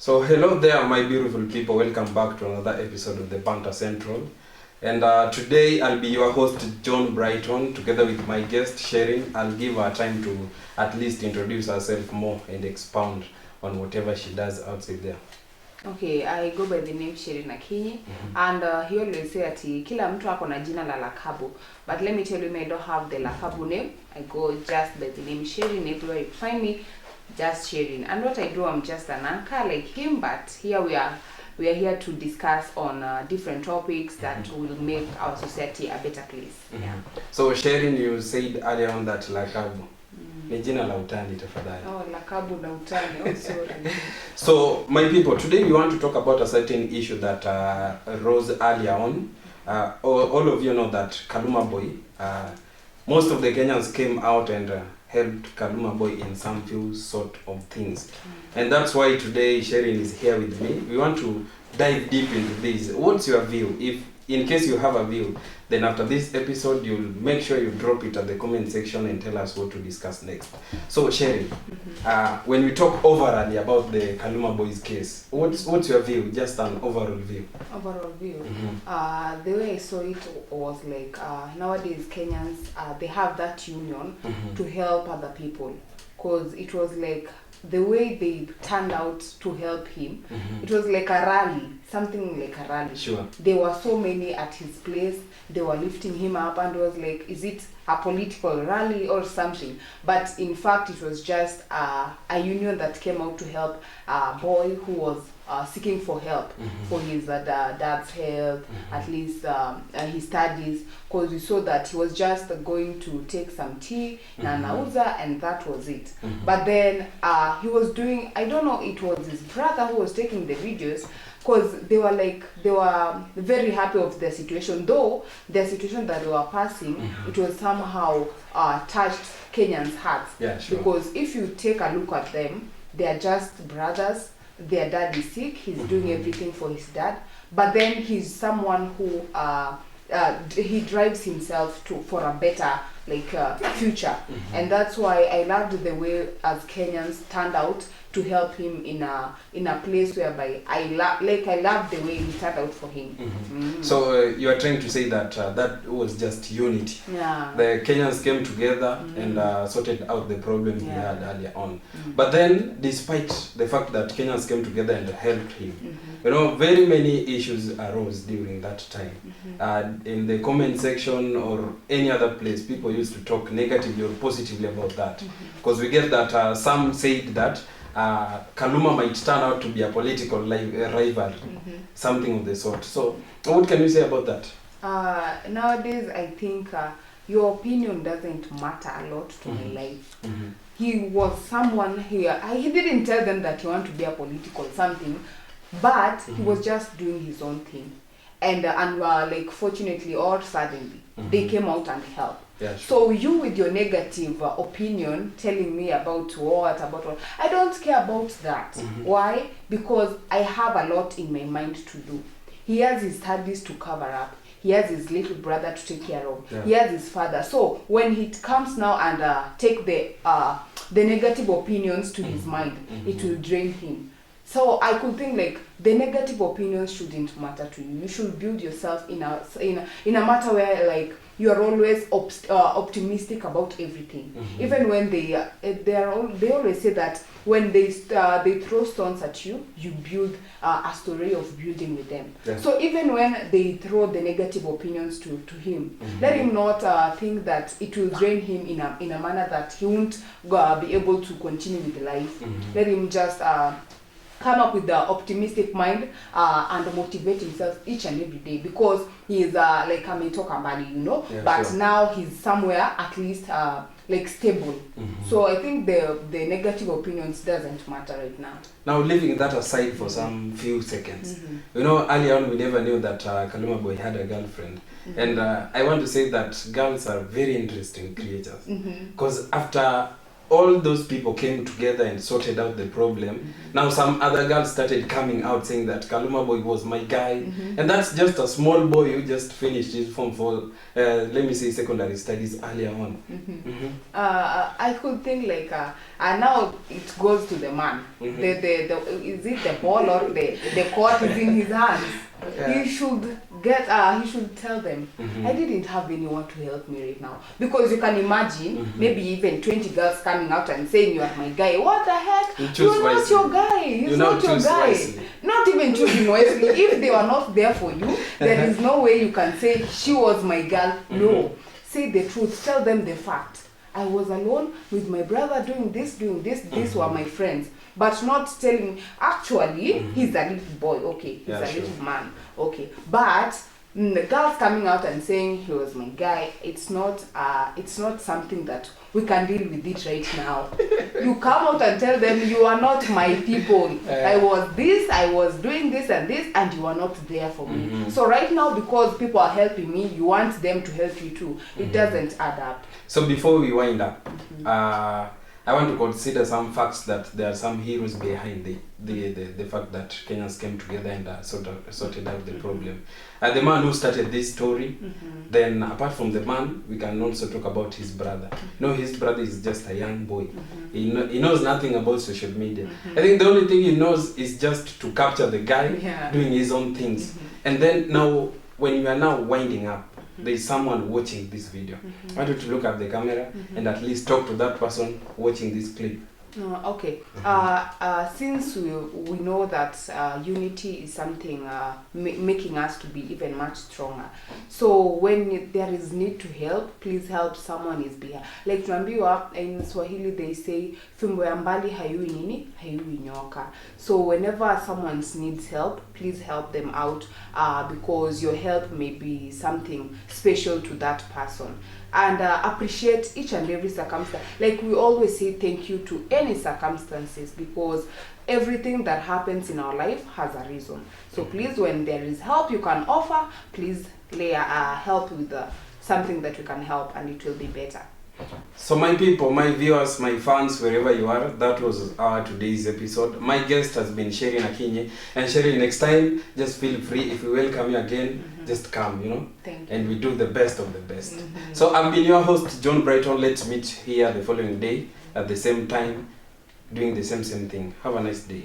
So hello there, my beautiful people. Welcome back to another episode of the Banter Central. And today I'll be your host, John Brighton, together with my guest, Sherin. I'll give her time to at least introduce herself more and expound on whatever she does outside there. Okay, I go by the name Sherin Akinyi, and he always say ati kila mtu ako na jina la lakabu. But let me tell you, I don't have the lakabu name. I go just by the name Sherin. Everywhere you find me, just Sherin. And what I do, I'm just an anchor like him, but here we are here to discuss on different topics that will make our society a better place. Yeah. So Sherin, you said earlier on that lakabu. Ni jina la utani tafadhali. Oh, lakabu na utani. Oh, sorry. So, my people, today we want to talk about a certain issue that rose earlier on. All of you know that Kaluma boy, most of the Kenyans came out and helped Kaluma boy in some few sort of things. And that's why today Sherin is here with me. We want to dive deep into this. What's your view? If in case you have a view, then after this episode, you'll make sure you drop it at the comment section and tell us what to discuss next. So, Sherin, when we talk overall about the Kaluma boys case, what's your view? Just an overall view. Overall view. The way I saw it was like nowadays Kenyans they have that union to help other people, because it was like the way they turned out to help him, it was like a rally, something like a rally. Sure. There were so many at his place, they were lifting him up, and it was like, is it a political rally or something? But in fact, it was just a union that came out to help a boy who was seeking for help for his dad's health, at least his studies, because we saw that he was just going to take some tea na nauza, and that was it. But then he was doing, I don't know, it was his brother who was taking the videos, because they were very happy of their situation, though the situation that they were passing, it was somehow touched Kenyans' hearts. Yeah, sure. Because if you take a look at them, they are just brothers. Their dad is sick, he's doing everything for his dad, but then he's someone who he drives himself for a better future. And that's why I loved the way as Kenyans turned out to help him in a place whereby I love the way he turned out for him. So you are trying to say that that was just unity. Yeah. The Kenyans came together and sorted out the problem he had earlier on. But then, despite the fact that Kenyans came together and helped him, you know, very many issues arose during that time. In the comment section or any other place, people used to talk negatively or positively about that. Because we get that some said that Kaluma might turn out to be a political rival, something of the sort. So, what can you say about that? Nowadays, I think your opinion doesn't matter a lot to my life. He was someone here. He didn't tell them that he wanted to be a political something, but he was just doing his own thing. And fortunately or suddenly, they came out and helped. Yeah, sure. So you with your negative opinion telling me about what, I don't care about that. Why? Because I have a lot in my mind to do. He has his studies to cover up. He has his little brother to take care of. Yeah. He has his father. So when he comes now and take the negative opinions to his mind, it will drain him. So I could think like the negative opinions shouldn't matter to you. You should build yourself in a matter where like you are always optimistic about everything. Even when they always say that when they throw stones at you, you build a story of building with them. Yeah. So even when they throw the negative opinions to him, let him not think that it will drain him in a manner that he won't be able to continue with life. Let him just come up with the optimistic mind and motivate himself each and every day, because he is like a mentor company, you know. Yeah, but sure. now he's somewhere at least like stable. So I think the negative opinions doesn't matter right now. Now, leaving that aside for some few seconds, you know, earlier on we never knew that Kaluma boy had a girlfriend. And I want to say that girls are very interesting creatures. Because after all those people came together and sorted out the problem. Now some other girls started coming out saying that Kaluma boy was my guy, and that's just a small boy who just finished his form for let me say secondary studies earlier on. I could think like and now it goes to the man. The is it the ball or the court is in his hands. Yeah. He should get he should tell them, I didn't have anyone to help me right now, because you can imagine maybe even 20 girls coming out and saying you are my guy. What the heck? You're not your guy. He's not your guy. Wisely. Not even choosing wisely. If they were not there for you, there is no way you can say she was my girl. No, say the truth. Tell them the fact. I was alone with my brother doing this. These were my friends. But not telling, actually, he's a little boy, okay, he's a little man, okay. But the girls coming out and saying he was my guy, it's not something that we can deal with it right now. You come out and tell them you are not my people. I was this, I was doing this, and you are not there for me. So right now, because people are helping me, you want them to help you too. It doesn't add up. So before we wind up, I want to consider some facts that there are some heroes behind the fact that Kenyans came together and sorted out the problem. The man who started this story, then apart from the man, we can also talk about his brother. No, his brother is just a young boy. He knows nothing about social media. I think the only thing he knows is just to capture the guy doing his own things. And then now, when you are now winding up, there is someone watching this video. I want you to look at the camera and at least talk to that person watching this clip. Okay. Since we know that unity is something making us to be even much stronger. So when there is need to help, please help. Someone is behind. Like tuambiwa in Swahili they say fimbo ya mbali hayui nini hayui nyoka. So whenever someone needs help, please help them out because your help may be something special to that person. And appreciate each and every circumstance. Like we always say thank you to any circumstances, because everything that happens in our life has a reason. So please, when there is help you can offer, please lay help with something that you can help, and it will be better. So my people, my viewers, my fans, wherever you are, that was our today's episode. My guest has been Sherry Akinyi. And Sherry, next time, just feel free. If we welcome you again, just come, Thank you. And we do the best of the best. So I've been your host, John Brighton. Let's meet here the following day at the same time, doing the same thing. Have a nice day.